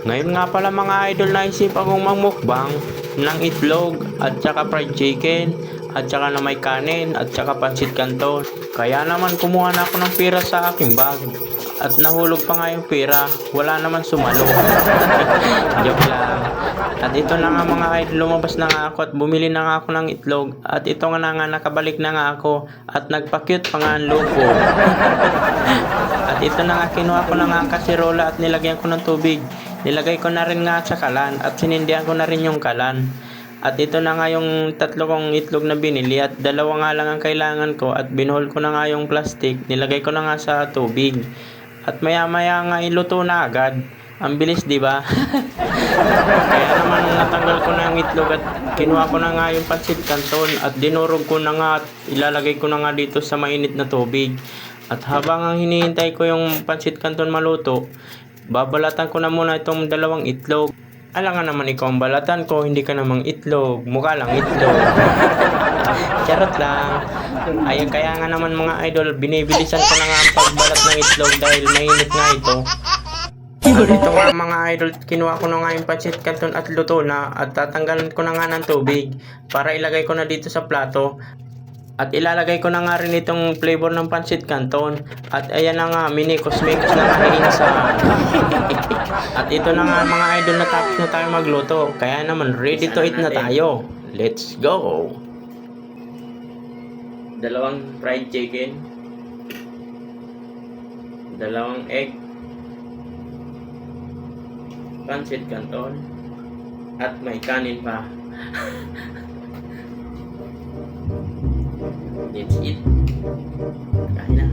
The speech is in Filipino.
Ngayon nga pala mga idol, naisip akong magmukbang ng itlog at saka fried chicken at saka na may kanin at saka pansit canton. Kaya naman kumuha na ako ng pera sa aking bag at nahulog pa nga yung pera, wala naman sumalo. Joke lang. At ito na nga mga idol, lumabas na nga ako at bumili na nga ako ng itlog at ito nga na nga nakabalik na nga ako at nagpa-cute pa nga ang loko. At ito na nga, kinuha ko na nga ang kasirola at nilagyan ko ng tubig. Nilagay ko na rin nga sa kalan at sinindihan ko na rin yung kalan. At ito na nga yung tatlo kong itlog na binili at dalawa nga lang ang kailangan ko at binuhol ko na nga yung plastic. Nilagay ko na nga sa tubig. At maya maya nga iluto na agad. Ang bilis, di ba? Kaya naman natanggal ko na yung itlog at kinuha ko na nga yung pansit canton at dinurog ko na nga at ilalagay ko na nga dito sa mainit na tubig. At habang ang hinihintay ko yung pansit canton maluto, babalatan ko na muna itong dalawang itlog. Alam nga naman ikaw ang balatan ko, hindi ka namang itlog, mukha lang itlog. Charot lang. Ay, kaya nga naman mga idol, binibilisan ko na nga ang pagbalat ng itlog dahil mainit nga ito. At ito nga mga idol, kinuha ko na nga yung pansit canton at luto na at tatanggalan ko na nga ng tubig para ilagay ko na dito sa plato. At ilalagay ko na nga rin itong flavor ng pansit canton. At ayan na nga, mini cosmetics na nga insan. At ito na nga mga idol, natapos na tayo magluto. Kaya naman ready to eat na tayo. Let's go! Dalawang fried chicken, dalawang egg, pansit canton, at may kanin pa. Let's eat. Kain na.